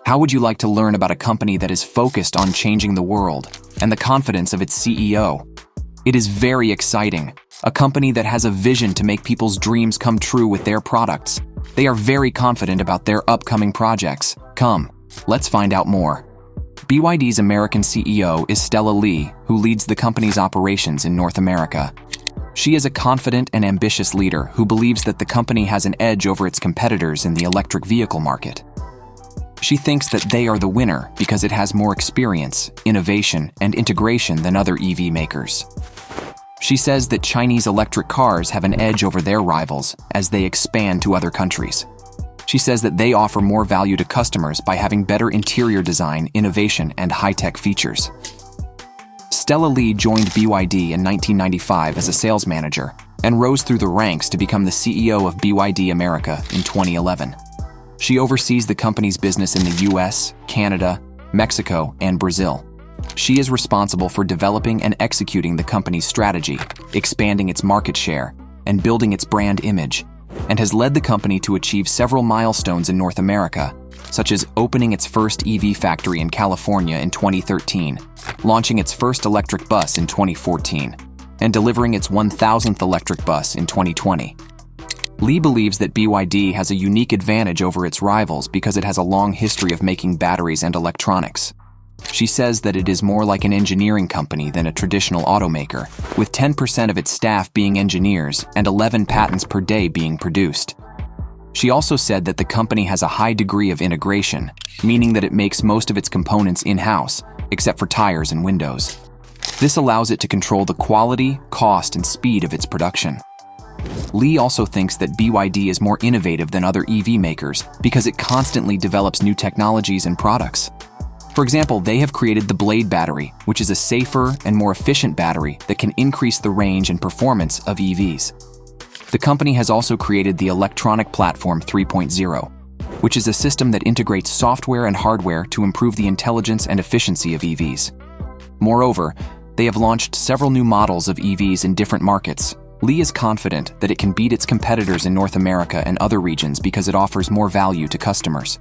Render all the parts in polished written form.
How would you like to learn about a company that is focused on changing the world and the confidence of its CEO? It is very exciting. A company that has a vision to make people's dreams come true with their products. They are very confident about their upcoming projects. Come, let's find out more. BYD's American CEO is Stella Li, who leads the company's operations in North America. She is a confident and ambitious leader who believes that the company has an edge over its competitors in the electric vehicle market. She thinks that they are the winner because it has more experience, innovation, and integration than other EV makers. She says that Chinese electric cars have an edge over their rivals as they expand to other countries. She says that they offer more value to customers by having better interior design, innovation, and high-tech features. Stella Li joined BYD in 1995 as a sales manager and rose through the ranks to become the CEO of BYD America in 2011. She oversees the company's business in the US, Canada, Mexico, and Brazil. She is responsible for developing and executing the company's strategy, expanding its market share, and building its brand image, and has led the company to achieve several milestones in North America, such as opening its first EV factory in California in 2013, launching its first electric bus in 2014, and delivering its 1,000th electric bus in 2020. Li believes that BYD has a unique advantage over its rivals because it has a long history of making batteries and electronics. She says that it is more like an engineering company than a traditional automaker, with 10% of its staff being engineers and 11 patents per day being produced. She also said that the company has a high degree of integration, meaning that it makes most of its components in-house, except for tires and windows. This allows it to control the quality, cost, and speed of its production. Li also thinks that BYD is more innovative than other EV makers because it constantly develops new technologies and products. For example, they have created the Blade battery, which is a safer and more efficient battery that can increase the range and performance of EVs. The company has also created the Electronic Platform 3.0, which is a system that integrates software and hardware to improve the intelligence and efficiency of EVs. Moreover, they have launched several new models of EVs in different markets. Li is confident that it can beat its competitors in North America and other regions because it offers more value to customers.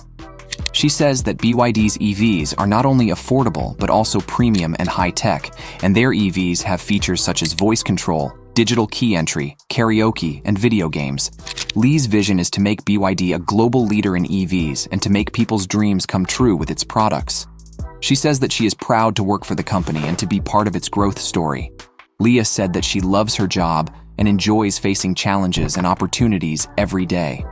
She says that BYD's EVs are not only affordable but also premium and high-tech, and their EVs have features such as voice control, digital key entry, karaoke, and video games. Li's vision is to make BYD a global leader in EVs and to make people's dreams come true with its products. She says that she is proud to work for the company and to be part of its growth story. Li said that she loves her job and enjoys facing challenges and opportunities every day.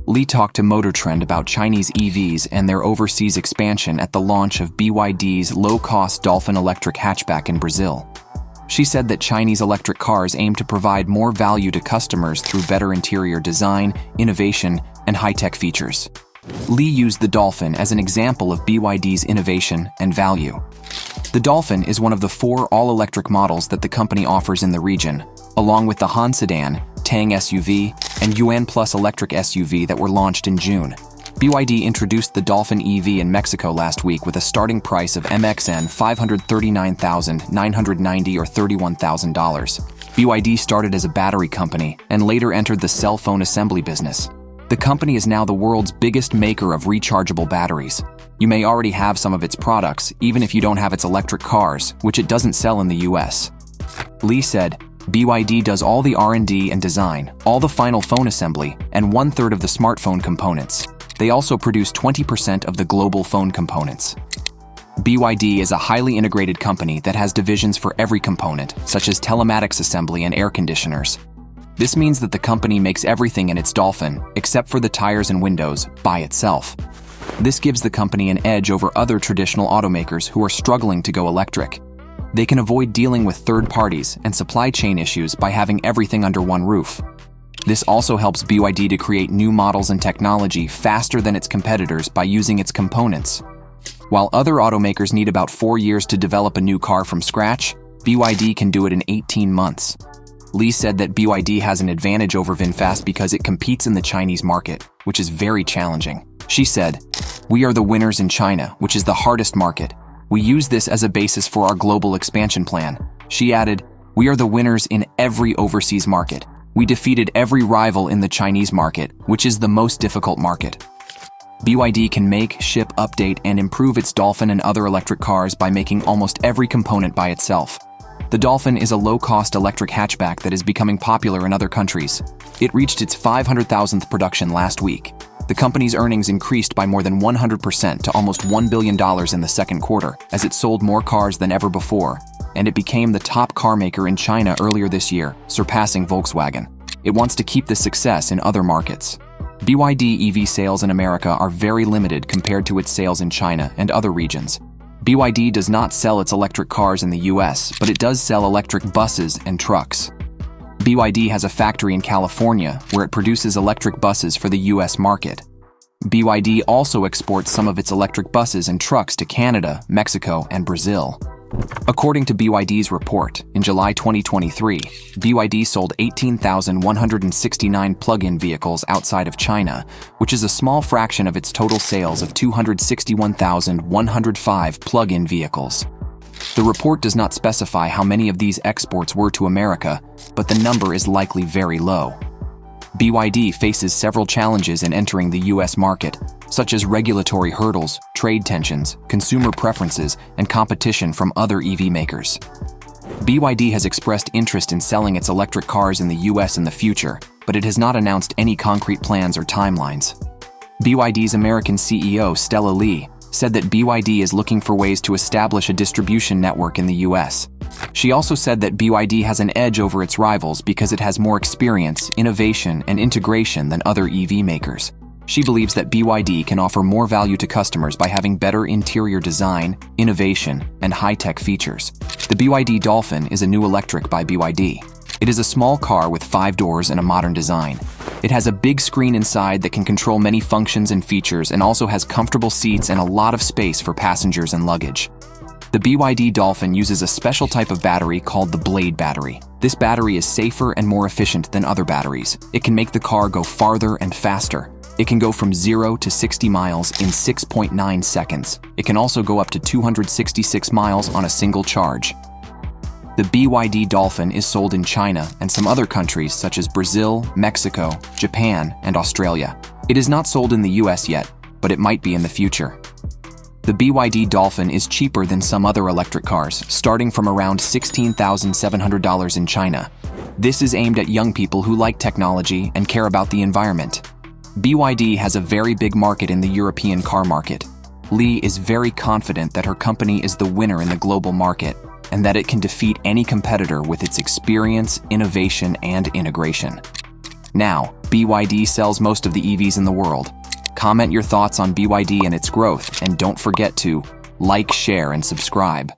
Li talked to Motor Trend about Chinese EVs and their overseas expansion at the launch of BYD's low-cost Dolphin electric hatchback in Brazil. She said that Chinese electric cars aim to provide more value to customers through better interior design, innovation, and high-tech features. Li used the Dolphin as an example of BYD's innovation and value. The Dolphin is one of the 4 all-electric models that the company offers in the region, along with the Han Sedan, Tang SUV, and Yuan Plus electric SUV that were launched in June. BYD introduced the Dolphin EV in Mexico last week with a starting price of MXN $539,990 or $31,000. BYD started as a battery company and later entered the cell phone assembly business. The company is now the world's biggest maker of rechargeable batteries. You may already have some of its products, even if you don't have its electric cars, which it doesn't sell in the US. Li said, BYD does all the R&D and design, all the final phone assembly, and 1/3 of the smartphone components. They also produce 20% of the global phone components. BYD is a highly integrated company that has divisions for every component, such as telematics assembly and air conditioners. This means that the company makes everything in its Dolphin, except for the tires and windows, by itself. This gives the company an edge over other traditional automakers who are struggling to go electric. They can avoid dealing with third parties and supply chain issues by having everything under one roof. This also helps BYD to create new models and technology faster than its competitors by using its components. While other automakers need about 4 years to develop a new car from scratch, BYD can do it in 18 months. Li said that BYD has an advantage over VinFast because it competes in the Chinese market, which is very challenging. She said, "We are the winners in China, which is the hardest market. We use this as a basis for our global expansion plan." She added, "We are the winners in every overseas market. We defeated every rival in the Chinese market, which is the most difficult market." BYD can make, ship, update, and improve its Dolphin and other electric cars by making almost every component by itself. The Dolphin is a low-cost electric hatchback that is becoming popular in other countries. It reached its 500,000th production last week. The company's earnings increased by more than 100% to almost $1 billion in the second quarter, as it sold more cars than ever before, and it became the top car maker in China earlier this year, surpassing Volkswagen. It wants to keep the success in other markets. BYD EV sales in America are very limited compared to its sales in China and other regions. BYD does not sell its electric cars in the US, but it does sell electric buses and trucks. BYD has a factory in California where it produces electric buses for the US market. BYD also exports some of its electric buses and trucks to Canada, Mexico, and Brazil. According to BYD's report, in July 2023, BYD sold 18,169 plug-in vehicles outside of China, which is a small fraction of its total sales of 261,105 plug-in vehicles. The report does not specify how many of these exports were to America, but the number is likely very low. BYD faces several challenges in entering the US market, such as regulatory hurdles, trade tensions, consumer preferences, and competition from other EV makers. BYD has expressed interest in selling its electric cars in the US in the future, but it has not announced any concrete plans or timelines. BYD's American CEO, Stella Li, said that BYD is looking for ways to establish a distribution network in the US. She also said that BYD has an edge over its rivals because it has more experience, innovation, and integration than other EV makers. She believes that BYD can offer more value to customers by having better interior design, innovation, and high-tech features. The BYD Dolphin is a new electric by BYD. It is a small car with 5 doors and a modern design. It has a big screen inside that can control many functions and features and also has comfortable seats and a lot of space for passengers and luggage. The BYD Dolphin uses a special type of battery called the Blade battery. This battery is safer and more efficient than other batteries. It can make the car go farther and faster. It can go from 0 to 60 miles in 6.9 seconds. It can also go up to 266 miles on a single charge. The BYD Dolphin is sold in China and some other countries such as Brazil, Mexico, Japan, and Australia. It is not sold in the US yet, but it might be in the future. The BYD Dolphin is cheaper than some other electric cars, starting from around $16,700 in China. This is aimed at young people who like technology and care about the environment. BYD has a very big market in the European car market. Li is very confident that her company is the winner in the global market and that it can defeat any competitor with its experience, innovation, and integration. Now, BYD sells most of the EVs in the world. Comment your thoughts on BYD and its growth, and don't forget to like, share, and subscribe.